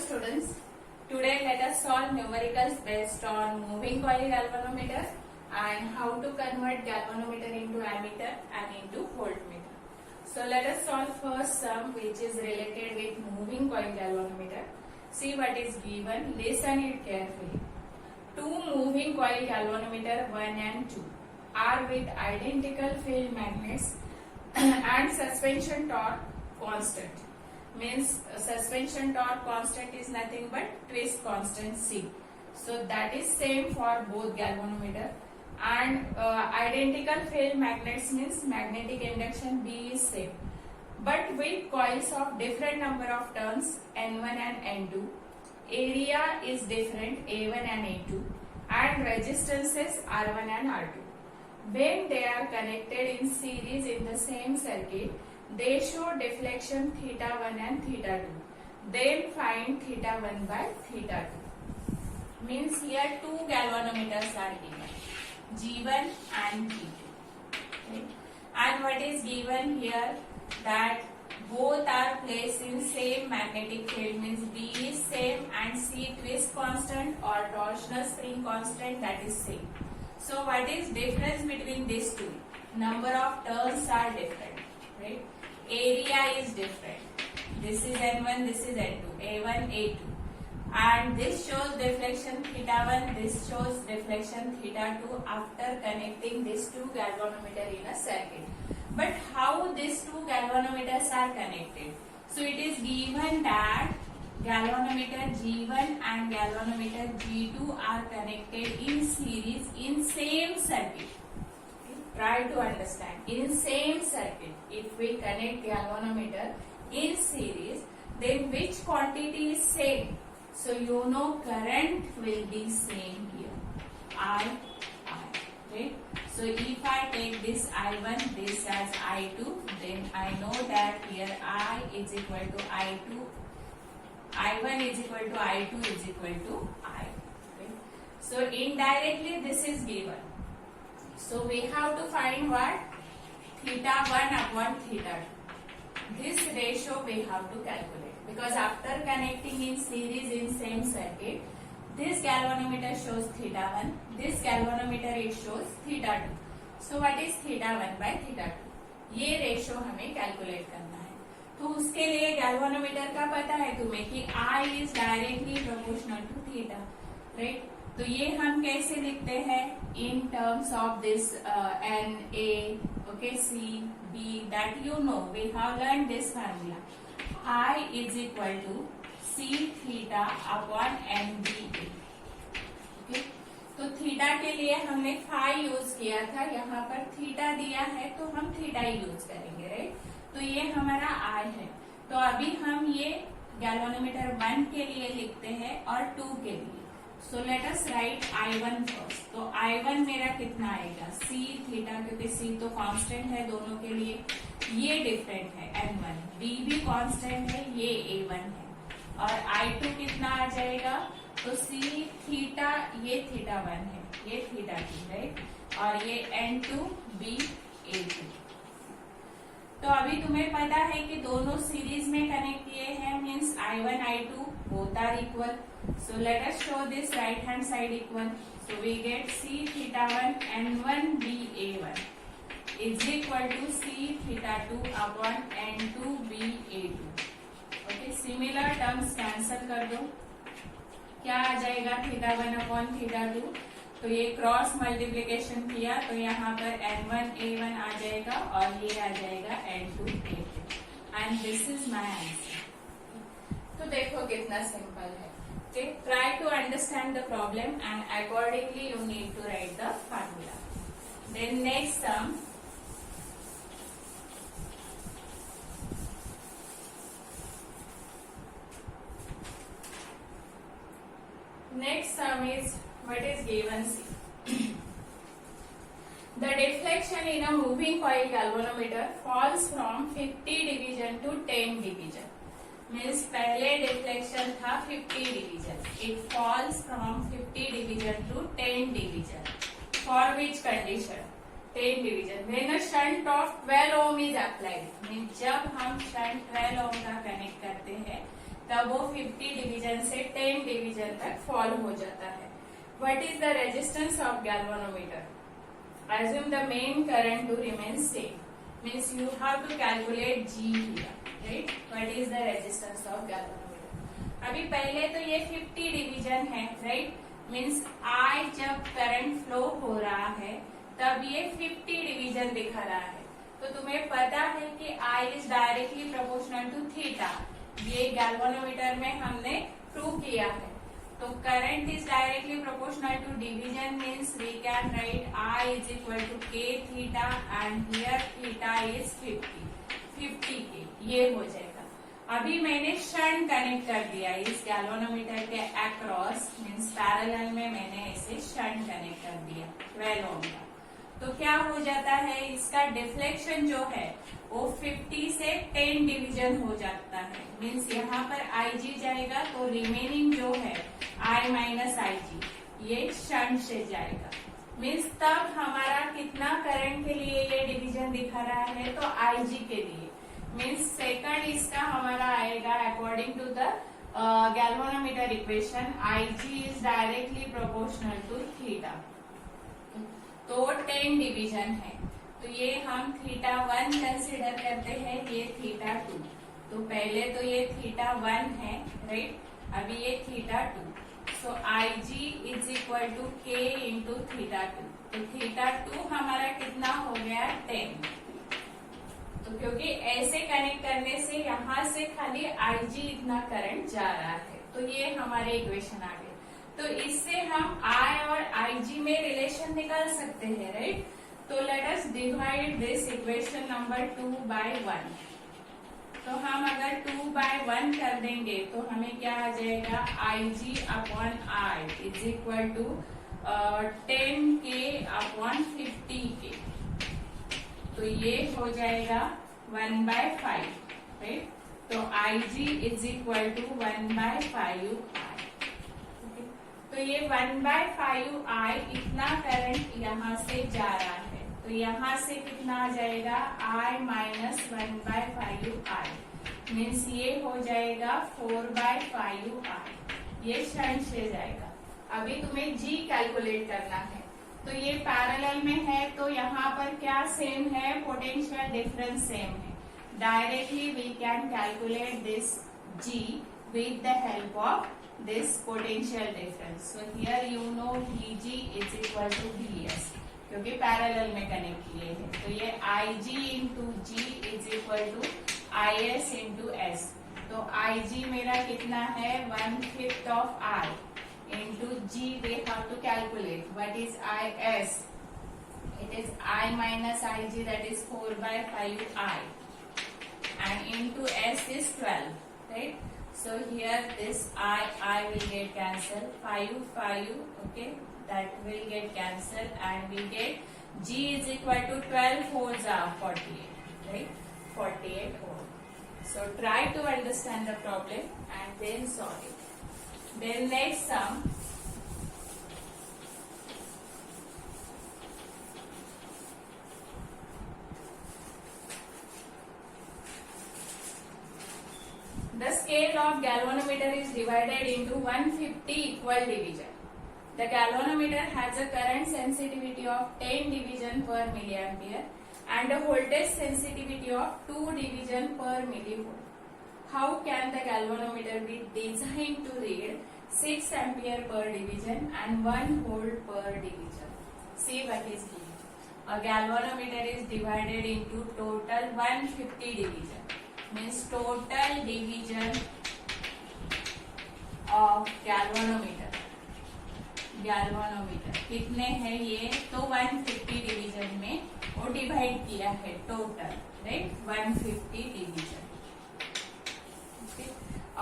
students, today let us solve numericals based on moving coil galvanometer and how to convert galvanometer into ammeter and into voltmeter. So let us solve first sum which is related with moving coil galvanometer. See what is given, listen it carefully. Two moving coil galvanometer 1 and 2 are with identical field magnets and suspension torque constant. Means suspension torque constant is nothing but twist constant C. So that is same for both galvanometer, and identical field magnets means magnetic induction B is same, but with coils of different number of turns N1 and N2. Area is different A1 and A2, and resistances R1 and R2. When they are connected in series in the same circuit, they show deflection theta 1 and theta 2. Then find theta 1 by theta 2. Means here two galvanometers are given, G1 and G2. Okay. And what is given here, that both are placed in same magnetic field, means B is same and C twist constant or torsional spring constant, that is same. So what is difference between these two? Number of turns are different, right? Area is different. This is N1, this is N2, A1, A2. And this shows deflection theta 1, this shows deflection theta 2 after connecting these two galvanometers in a circuit. But how these two galvanometers are connected? So it is given that galvanometer G1 and galvanometer G2 are connected in series in same circuit. Try to understand. In same circuit, if we connect galvanometer in series, then which quantity is same? So you know current will be same here. I. Right? So if I take this I1, this as I2, then I know that here I is equal to I2, I1 is equal to I2 is equal to I. Right? So indirectly this is given. So we have to find what? Theta 1 upon theta 2. This ratio we have to calculate, because after connecting in series in same circuit, this galvanometer shows theta 1, this galvanometer it shows theta 2. So what is theta 1 by theta 2? ये ratio हमें calculate करना है. तो उसके लिए galvanometer का पता है तुम्हें कि I is directly proportional to theta, right? तो ये हम कैसे लिखते हैं? In terms of this N, A, okay, C, B, that you know, we have learned this formula. I is equal to C theta upon N B A. Okay? तो theta के लिए हमने फाई यूज किया था, यहाँ पर theta दिया है तो हम थीटा ही यूज करेंगे, राइट? तो ये हमारा I है. तो अभी हम ये गैल्वानोमीटर 1 के लिए लिखते हैं और 2 के लिए. So let us right I1 first. तो I1 मेरा कितना आएगा? C थीटा, क्योंकि C तो कांस्टेंट है दोनों के लिए. ये डिफरेंट है N1, B भी कांस्टेंट है, ये A1 है. और I2 कितना आ जाएगा? तो C थीटा, ये थीटा 1 है, ये थीटा 2, राइट? और ये N2 B A2. तो अभी तुम्हें पता है कि दोनों सीरीज में कनेक्ट किए हैं, means I1 I2 both are equal. So let us show this right hand side equal. So we get C theta 1 N1 B A1 is equal to C theta 2 upon N2 B A2. Okay, similar terms cancel कर दो. क्या आ जाएगा? Theta 1 upon theta 2. तो ये cross multiplication किया तो यहाँ पर N1 A1 आ जाएगा और ये आ जाएगा N2 A2. And this is my answer. तो देखो कितना सिंपल है. Okay, try to understand the problem and accordingly you need to write the formula. Then next sum. Next sum is what is given. The deflection in a moving coil galvanometer falls from 50 division to 10 division. Means पहले deflection था 50 division. It falls from 50 division to 10 division. For which condition? 10 division. When a shunt of 12 ohm is applied. Means जब हम shunt 12 ohm का connect करते हैं तब तब वो 50 डिवीजन से 10 डिवीजन तक फॉल हो जाता है. What is the resistance of galvanometer? Assume the main current to remain same. Means you have to calculate G here, right? What is the resistance of galvanometer? अभी पहले तो ये 50 डिवीजन है, right? Means I जब current flow हो रहा है तब ये 50 डिवीजन दिखा रहा है. तो तुम्हें पता है कि I is directly proportional to theta. ये गैल्वेनोमीटर में हमने प्रूव किया है. तो current is directly proportional to division means we can write I is equal to K theta and here theta is 50 K. ये हो जाएगा. अभी मैंने शंट कनेक्ट कर दिया इस गैल्वेनोमीटर के अक्रॉस मीन्स पैरेलल में मैंने इसे शंट कनेक्ट कर दिया 12 ओम का. तो क्या हो जाता है, इसका डिफ्लेक्शन जो है वो 50 से 10 डिवीजन हो जाता है. मीन्स यहाँ पर Ig जाएगा तो रिमेनिंग जो है I माइनस Ig ये शंट से जाएगा. मीन्स तब हमारा कितना करंट के लिए ये डिवीजन दिखा रहा है, तो Ig के लिए. मीन्स सेकंड इसका हमारा आएगा according to the galvanometer equation Ig is directly proportional to theta. तो 10 डिवीजन है तो ये हम थीटा 1 कंसिडर करते हैं, ये थीटा 2. तो पहले तो ये थीटा 1 है, राइट? अभी ये theta 2. So Ig is equal to K into theta 2. तो थीटा 2 हमारा कितना हो गया 10. तो क्योंकि ऐसे कनेक्ट करने से यहाँ से खाली Ig इतना करंट जा रहा है, तो ये हमारे इक्वेशन आ गए. तो इससे हम I और Ig में रिलेशन निकाल सकते हैं, राइट? तो let us divide this equation number 2 by 1. तो हम अगर 2 by 1 कर देंगे तो हमें क्या आ जाएगा, Ig upon I is equal to 10K upon 50K. तो ये हो जाएगा 1/5, राइट? तो Ig is equal to 1/5I. तो ये 1/5I इतना करंट यहाँ से जा रहा है. तो यहाँ से कितना आ जाएगा I माइनस 1/5I. मीन्स ये हो जाएगा 4/5I. ये शंट से जाएगा. अभी तुम्हें G कैलकुलेट करना है. तो ये पैरेलल में है तो यहाँ पर क्या सेम है, पोटेंशियल डिफरेंस सेम है. Directly we can calculate this G with the help of this potential difference. So here you know Vg is equal to Vs क्योंकि पैरेलल में कनेक्ट किए हैं. तो ये Ig into G is equal to Is into S. तो Ig मेरा कितना है 1/5 of I into G we have to calculate. What is Is? It is I minus Ig, that is 4/5I, and into S is 12, right? So here this I will get cancelled, 5, okay, that will get cancelled, and we get G is equal to 12 4s are 48, right? 48 ohm. So try to understand the problem and then solve it. Then next sum. The scale of galvanometer is divided into 150 equal division. The galvanometer has a current sensitivity of 10 division per milliampere and a voltage sensitivity of 2 division per millivolt. How can the galvanometer be designed to read 6 ampere per division and 1 volt per division? See what is given. A galvanometer is divided into total 150 division. Means total division of galvanometer कितने हैं ये, तो 150 division में वो divide किया है total, right? 150 division.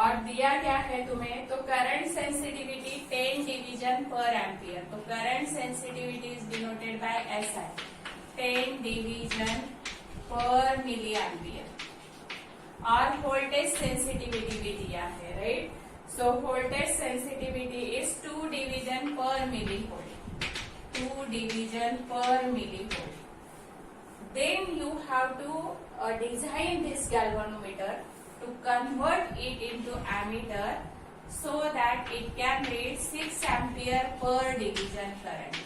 और दिया क्या है तुम्हें, तो current sensitivity 10 division per ampere. तो current sensitivity is denoted by SI, 10 division per milli ampere. और वोल्टेज सेंसिटिविटी भी दिया है, right? So voltage sensitivity is 2 division per milli volt, 2 division per milli volt. Then you have to design this galvanometer to convert it into ammeter so that it can read 6 ampere per division current.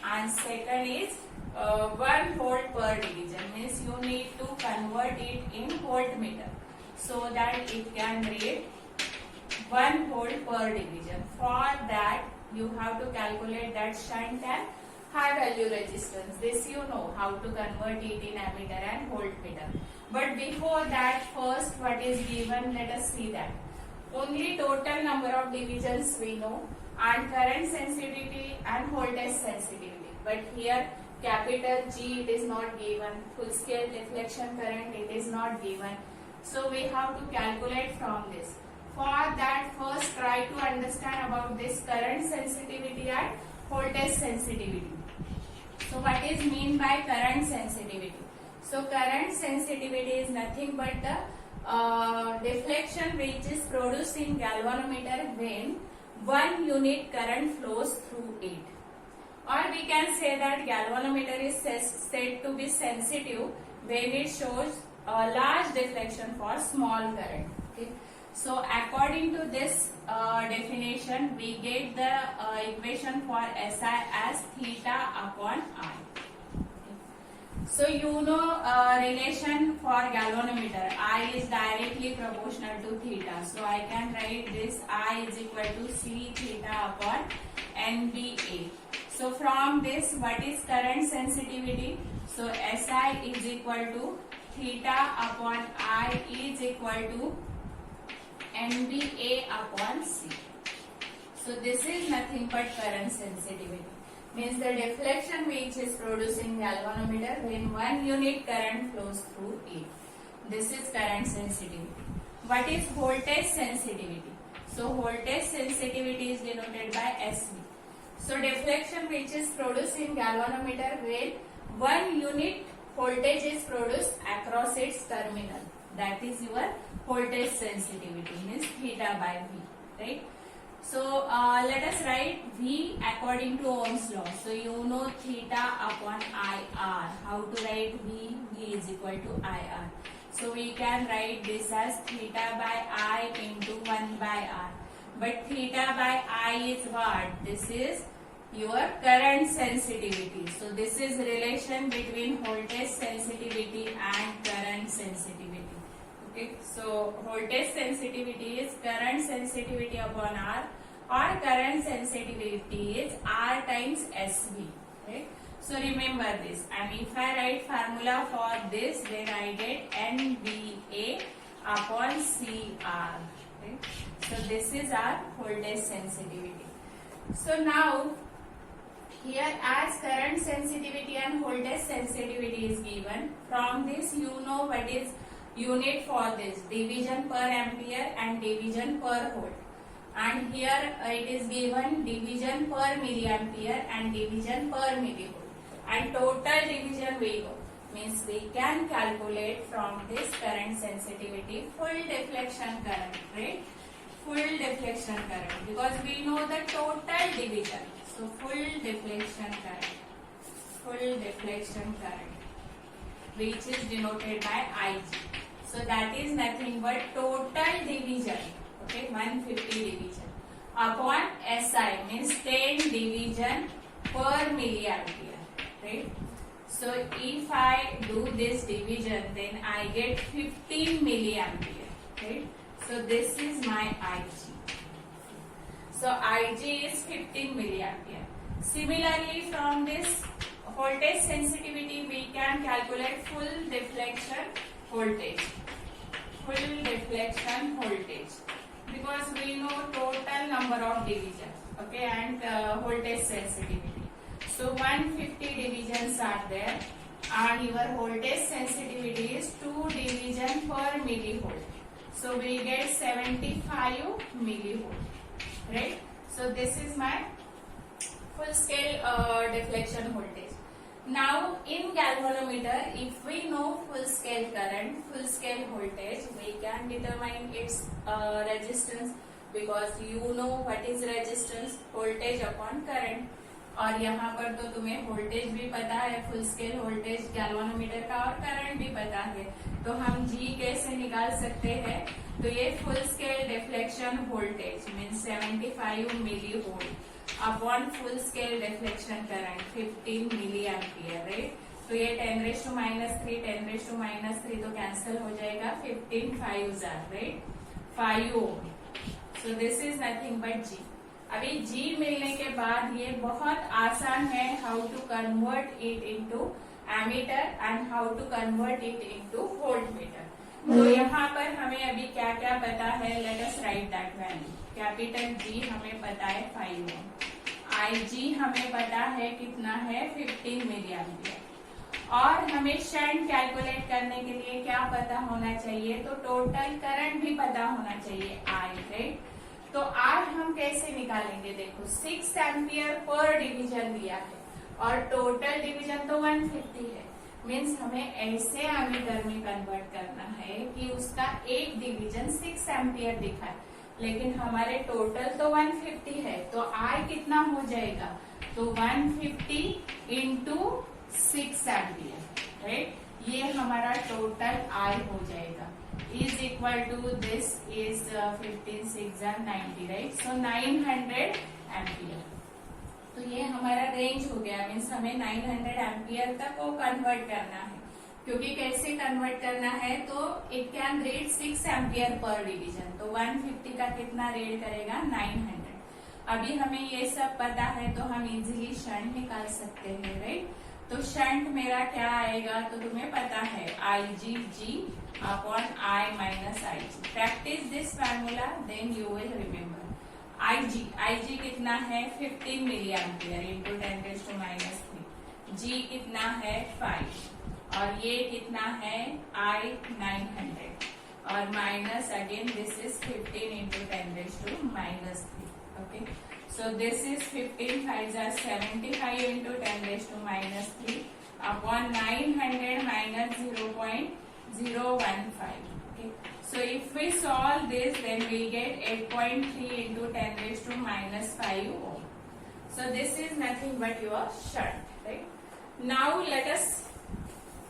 And second is 1 volt per division, means you need to convert it in voltmeter so that it can read 1 volt per division. For that you have to calculate that shunt and high value resistance. This you know how to convert it in ammeter and voltmeter. But before that, first what is given, let us see that. Only total number of divisions we know, and current sensitivity and voltage sensitivity. But here capital G it is not given, full scale deflection current it is not given. So we have to calculate from this. For that, first try to understand about this current sensitivity and voltage sensitivity. So what is mean by current sensitivity? So current sensitivity is nothing but the deflection which is produced in galvanometer when 1 unit current flows through it. Or we can say that galvanometer is said to be sensitive when it shows a large deflection for small current. Okay. So according to this definition, we get the equation for SI as theta upon I. So you know relation for galvanometer, I is directly proportional to theta. So I can write this I is equal to C theta upon NBA. So from this, what is current sensitivity? So SI is equal to theta upon I is equal to NBA upon C. So this is nothing but current sensitivity. Means the deflection which is produced in galvanometer when 1 unit current flows through it. This is current sensitivity. What is voltage sensitivity? So voltage sensitivity is denoted by SV. So deflection which is produced in galvanometer when 1 unit voltage is produced across its terminal. That is your voltage sensitivity, means theta by V, right? So let us write V according to Ohm's law. So you know theta upon IR. How to write V? V is equal to IR. So we can write this as theta by I into 1 by R. But theta by I is what? This is your current sensitivity. So this is relation between voltage sensitivity and current sensitivity. Okay. So voltage sensitivity is current sensitivity upon R, or current sensitivity is R times SV. Right. So remember this, and if I write formula for this, then I get NBA upon CR. Okay. So this is our voltage sensitivity. So now here, as current sensitivity and voltage sensitivity is given, from this you know what is unit for this, division per ampere and division per volt. And here it is given division per milliampere and division per millivolt. And total division we know, means we can calculate from this current sensitivity full deflection current, right? Full deflection current, because we know the total division. So full deflection current, which is denoted by Ig. So that is nothing but total division, okay, 150 division upon SI, means 10 division per milliampere, right? So if I do this division, then I get 15 milliampere, right? So this is my Ig. So Ig is 15 milliampere. Similarly, from this voltage sensitivity, we can calculate full deflection voltage. Because we know total number of divisions, okay, and voltage sensitivity. So 150 divisions are there, and your voltage sensitivity is 2 division per millivolt. So we get 75 millivolt, right? So this is my full scale deflection voltage. Now in galvanometer, if we know full scale current, full scale voltage, we can determine its resistance, because you know what is resistance, voltage upon current. और यहाँ पर तो तुम्हें voltage भी पता है, full scale voltage galvanometer का, और करंट भी पता है। तो हम G कैसे निकाल सकते हैं? तो ये full scale deflection voltage means 75 milli volt upon full scale deflection current 15 milli ampere, right. तो ये 10⁻³ 10⁻³ तो कैंसिल हो जाएगा, 15 5 right 5 ohm. So this is nothing but G। अभी G मिलने के बाद ये बहुत आसान है how to convert it into ammeter and how to convert it into voltmeter. तो यहाँ पर हमें अभी क्या क्या पता है, let us write that value. Capital G हमें पता है 5 ओम, IG हमें पता है कितना है 15 मिली एम्पियर, और हमें शंट कैलकुलेट करने के लिए क्या पता होना चाहिए, तो टोटल करंट भी पता होना चाहिए I, राइट। तो आज हम कैसे निकालेंगे, देखो 6 एम्पियर पर डिवीजन दिया है और टोटल डिवीजन तो 150 है, मीन्स हमें ऐसे एमीटर में कन्वर्ट करना है कि उसका एक डिवीजन 6 एम्पियर दिखा है, लेकिन हमारे टोटल तो 150 है, तो I कितना हो जाएगा, तो 150 इंटू 6 एम्पियर, राइट। ये हमारा टोटल I हो जाएगा, is equal to this is 15 6 90, right. So 900 ampere. तो ये हमारा रेंज हो गया, मीन्स हमें 900 एम्पियर तक वो कन्वर्ट करना है। क्योंकि कैसे कन्वर्ट करना है, तो it can read 6 ampere per division, तो 150 का कितना रीड करेगा, 900। अभी हमें ये सब पता है तो हम इजीली शंट निकाल सकते हैं, राइट। तो शंट मेरा क्या आएगा, तो तुम्हें पता है IG upon I minus IG। Practice this formula then you will remember. IG कितना है 15 मिली एम्पियर इंटू 10⁻³ G कितना है 5, और ये कितना है I 900, और minus again this is 15 into 10⁻³ okay. So this is 15 5s are 75 into 10⁻³ upon 900 minus 0.015. Okay. So if we solve this, then we get 8.3 into 10⁻⁵ ohm. So this is nothing but your shunt, right? Now let us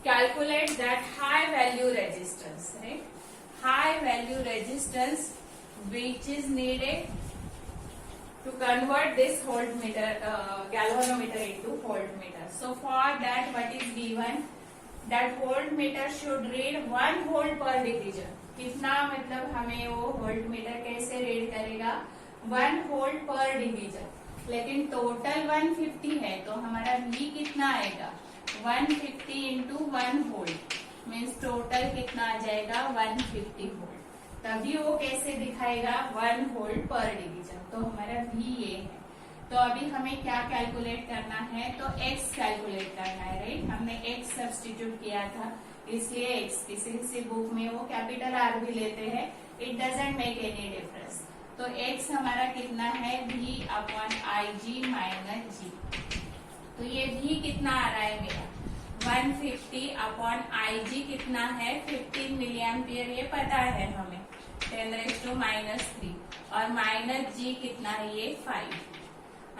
calculate that high value resistance, right? High value resistance which is needed to convert this voltmeter galvanometer into voltmeter. So for that, what is given, that voltmeter should read 1 volt per division. कितना मतलब हमें वो voltmeter कैसे read करेगा, 1 volt पर division, लेकिन total 150 है, तो हमारा V कितना आएगा, 150 इंटू 1 वोल्ट मीन्स टोटल कितना आ जाएगा 150 वोल्ट। तभी वो कैसे दिखाएगा, 1 वोल्ट पर डिवीजन, तो हमारा V ये है। तो अभी हमें क्या कैलकुलेट करना है, तो X कैलकुलेट करना है, राइट। हमने X सब्स्टिट्यूट किया था, इसलिए X, किसी बुक में वो कैपिटल R भी लेते हैं, it doesn't make any difference. तो X हमारा कितना है, V upon IG minus G। तो ये V कितना आ रहा है मेरा, 150 अपॉन IG कितना है 15 मिली एम्पियर, ये पता है हमें 10⁻³ और माइनस G कितना है, ये 5।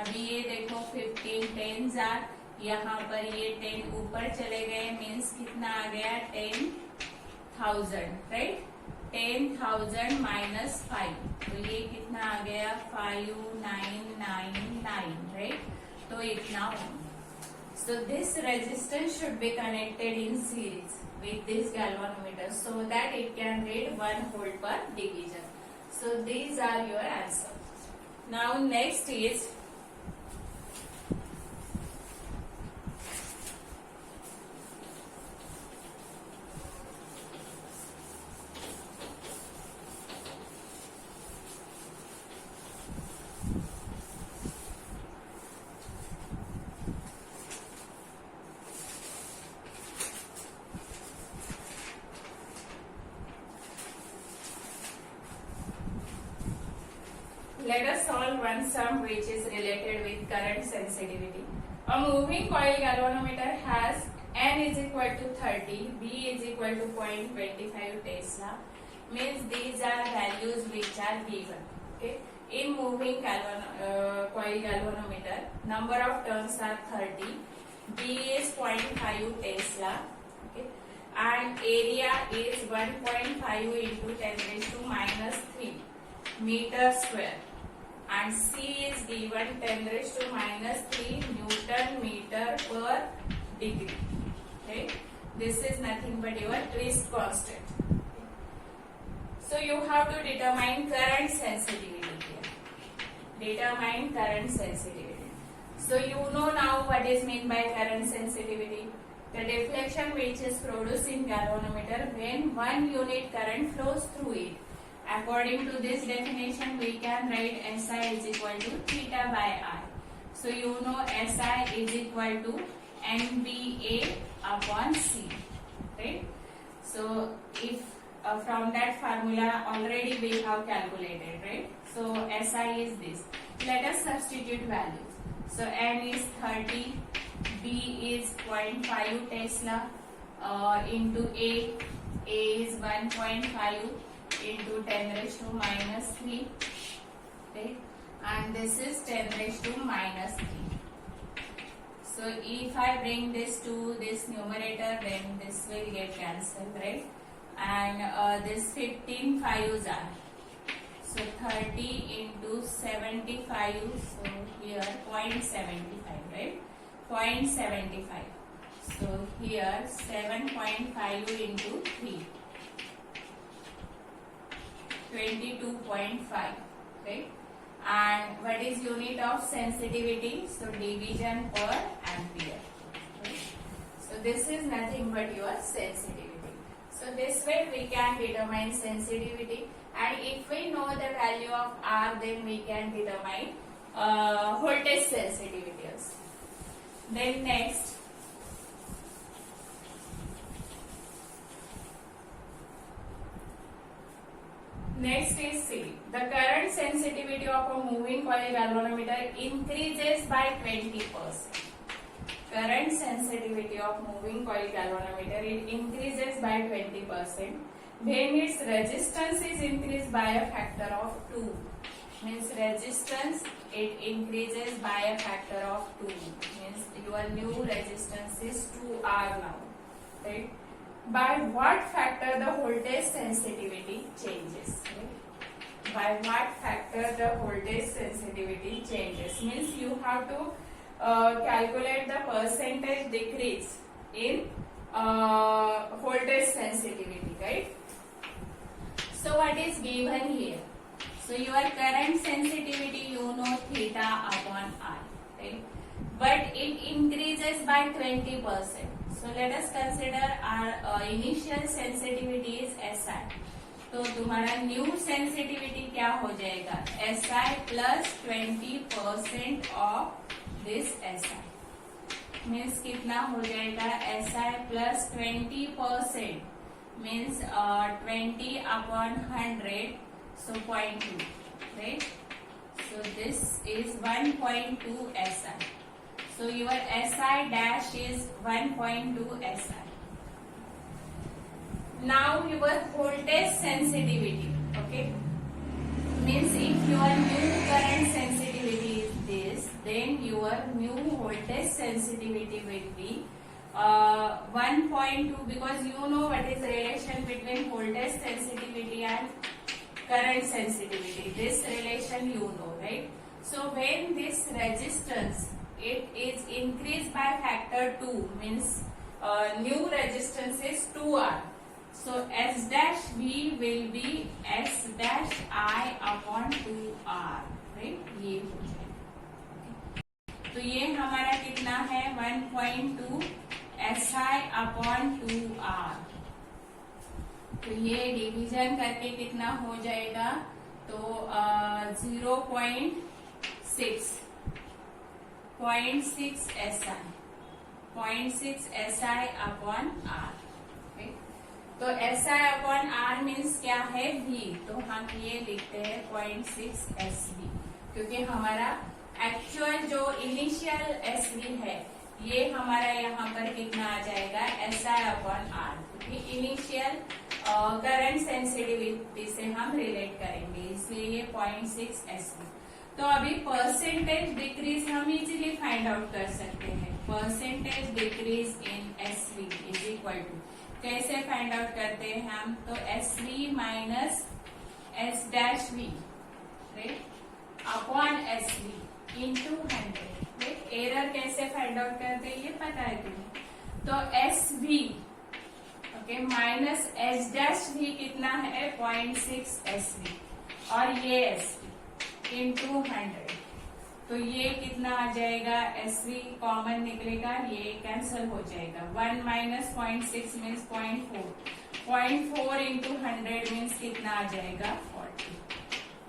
अभी ये देखो 15 10s are, यहाँ पर ये 10 ऊपर चले गए, मीन्स कितना आ गया 10,000, राइट। 10,000 माइनस 5, तो ये कितना आ गया 5999, राइट। तो इतना So this resistance should be connected in series with this galvanometer so that it can read 1 volt per division. So these are your answers. Now next is let us solve one sum which is related with current sensitivity. A moving coil galvanometer has N is equal to 30, B is equal to 0.25 Tesla. Means these are values which are given. Okay. In moving coil galvanometer, number of turns are 30. B is 0.5 Tesla. Okay, and area is 1.5 into 10 raised to minus 3 meter square. And C is given 10 raised to minus 3 Newton meter per degree. Okay, this is nothing but your twist constant. So you have to determine current sensitivity here. Determine current sensitivity. So you know now what is meant by current sensitivity. The deflection which is produced in galvanometer when 1 unit current flows through it. According to this definition, we can write SI is equal to theta by I. So you know SI is equal to NBA upon C. Right? So if from that formula already we have calculated, right? So SI is this. Let us substitute values. So N is 30, B is 0.5 Tesla into A is 1.5 into 10 raised to minus 3, right? And this is 10 raised to minus 3. So if I bring this to this numerator, then this will get cancelled, right? And this 15 5s are. So 30 into 75, so here 0.75, right? 0.75. So here 7.5 into 3. 22.5, right? And what is unit of sensitivity? So division per ampere. Right? So this is nothing but your sensitivity. So this way we can determine sensitivity, and if we know the value of R, then we can determine voltage sensitivity also. Then next, is C. The current sensitivity of a moving coil galvanometer increases by 20%. Current sensitivity of moving coil galvanometer, it increases by 20% when its resistance is increased by a factor of 2. Means resistance, it increases by a factor of 2. Means your new resistance is 2R now, right? By what factor the voltage sensitivity changes? Right? By what factor the voltage sensitivity changes? Means you have to calculate the percentage decrease in voltage sensitivity, right? So what is given here? So your current sensitivity, you know, theta upon R, right? But it increases by 20%. So let us consider our initial sensitivity is SI. तो तुम्हारा new sensitivity क्या हो जाएगा? SI plus 20% of this SI. Means कितना हो जाएगा? SI plus 20% means 20 upon 100, so 0.2, right? So this is 1.2 SI. So your SI dash is 1.2 SI. Now your voltage sensitivity, okay? Means if your new current sensitivity is this, then your new voltage sensitivity will be 1.2, because you know what is the relation between voltage sensitivity and current sensitivity. This relation you know, right? So when this resistance, it is increased by factor 2, means new resistance is 2R. So S dash V will be S dash I upon 2R, right? ये हो जाएगा. तो ये हमारा कितना है? 1.2 SI upon 2R. तो ये डिवीजन करके कितना हो जाएगा? तो 0.6 SI, 0.6 SI upon R. तो SI upon R मीन्स क्या है? V. तो हम ये लिखते हैं 0.6 SV, क्योंकि हमारा एक्चुअल जो इनिशियल SV है, ये हमारा यहाँ पर कितना आ जाएगा? SI upon R, क्योंकि इनिशियल करंट सेंसिटिविटी से हम रिलेट करेंगे, इसलिए ये 0.6 SV। तो अभी परसेंटेज डिक्रीज हम इजीली फाइंड आउट कर सकते हैं। Percentage decrease in SV is equal to, कैसे फाइंड आउट करते हैं हम, तो SV minus S dash V upon SV into 100। Error कैसे फाइंड आउट करते हैं ये पता है तुम्हें। तो SV okay minus S dash V कितना है 0.6 SV और ये SV इंटू 100, तो ये कितना आ जाएगा, SV कॉमन निकलेगा, ये कैंसिल हो जाएगा। 1 माइनस 0.6 मीन्स 0.4, 0.4 इंटू 100 मीन्स कितना आ जाएगा 40।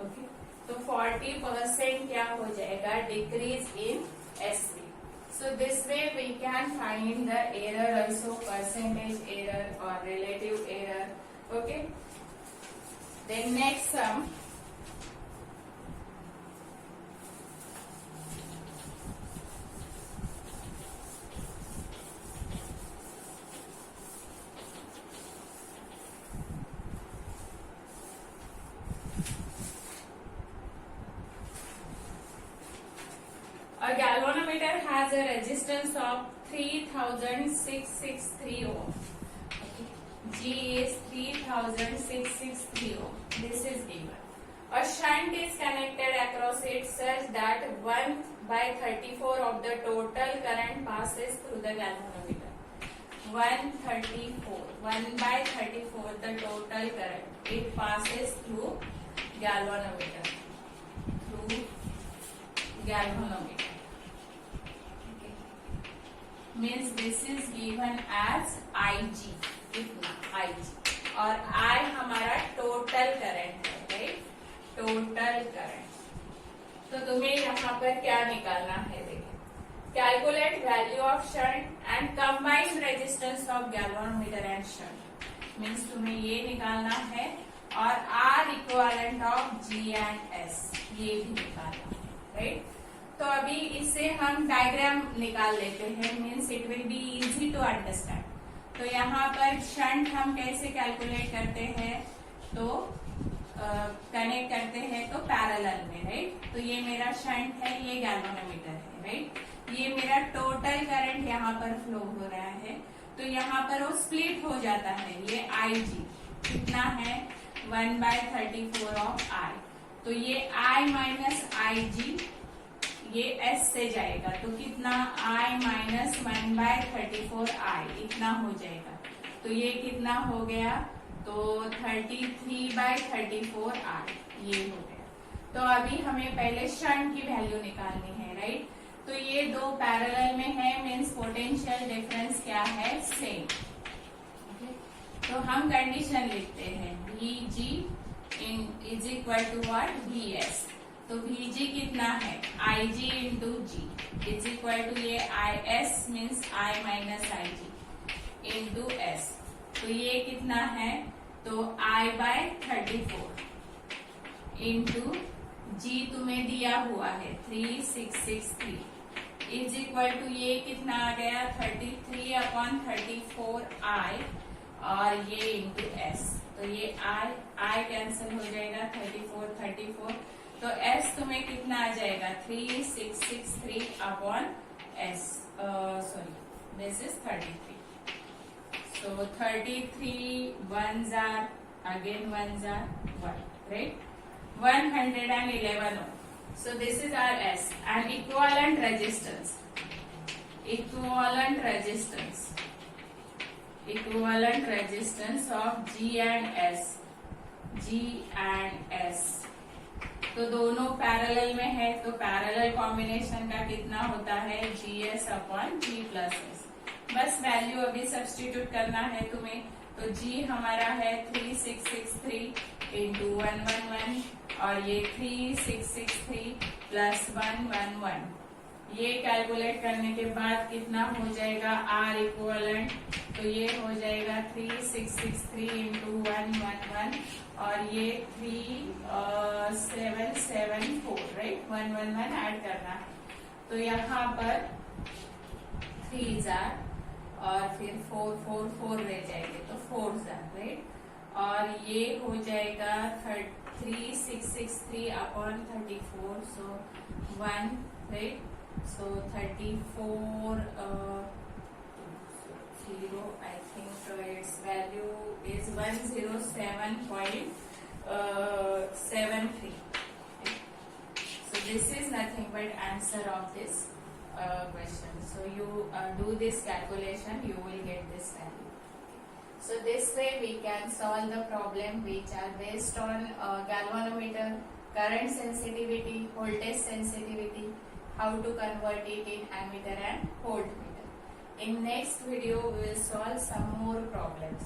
ओके तो 40% क्या हो जाएगा, decrease in SV। So this way we can find the error also, percentage error or relative error. Okay. Then next sum. A galvanometer has a resistance of 3663 ohm. Okay. G is 3663 ohm. This is given. A shunt is connected across it such that 1/34 of the total current passes through the galvanometer. 1/34 the total current it passes through galvanometer. Means this is given as IG, इतना IG और I हमारा total current है, right, total current. तो तुम्हें यहाँ पर क्या निकालना है, देखिए, calculate value of shunt and combined resistance of galvanometer and shunt, means तुम्हें ये निकालना है, और R equivalent of G and S ये भी निकालना है, राइट। तो अभी इससे हम डायग्राम निकाल लेते हैं, means it will be easy to understand. तो यहाँ पर शंट हम कैसे कैलकुलेट करते हैं, तो कनेक्ट करते हैं तो पैरेलल में, राइट। तो ये मेरा शंट है, ये गैल्वेनोमीटर है, राइट। ये मेरा टोटल करंट यहाँ पर फ्लो हो रहा है, तो यहाँ पर वो स्प्लिट हो जाता है। ये IG कितना है 1/34 ऑफ I, तो ये I माइनस IG ये S से जाएगा, तो कितना I माइनस 1/34 I इतना हो जाएगा। तो ये कितना हो गया, तो 33/34 I ये हो गया। तो अभी हमें पहले शंट की वैल्यू निकालनी है, राइट। तो ये दो पैरेलल में है, मीन्स पोटेंशियल डिफरेंस क्या है, सेम। तो हम कंडीशन लिखते हैं VG is equal to what, VS। तो VG कितना है IG into G is equal to ये IS means I minus IG into S। तो ये कितना है, तो I/34 इंटू G तुम्हें दिया हुआ है 3663 इज इक्वल टू ये कितना आ गया 33/34 I और ये इंटू S। तो ये I कैंसिल हो जाएगा, 34 तो S तुम्हें कितना आ जाएगा 3663 upon S, sorry this is 33। So 33 1s are again 1s are 1, right, 111 ohm. So this is our S and equivalent resistance of G and S। तो दोनों पैरेलल में है, तो पैरेलल कॉम्बिनेशन का कितना होता है GS upon G plus S। बस वैल्यू अभी सब्स्टिट्यूट करना है तुम्हें। तो G हमारा है 3663 इंटू 111 और ये 3663 प्लस 111, ये कैलकुलेट करने के बाद कितना हो जाएगा R इक्विवेलेंट, तो ये हो जाएगा 3663 इंटू 111 और ये 3774, राइट, 111 ऐड करना है। तो यहाँ पर 3s are और फिर 4 रह जाएंगे, तो 4s are, राइट। और ये हो जाएगा 3663 upon 34, so 1, right. So 34 0, I think its value is 107.73. So this is nothing but answer of this question. So you do this calculation, you will get this value. So this way we can solve the problem which are based on galvanometer, current sensitivity, voltage sensitivity, how to convert it in ammeter and voltmeter. In next video we will solve some more problems.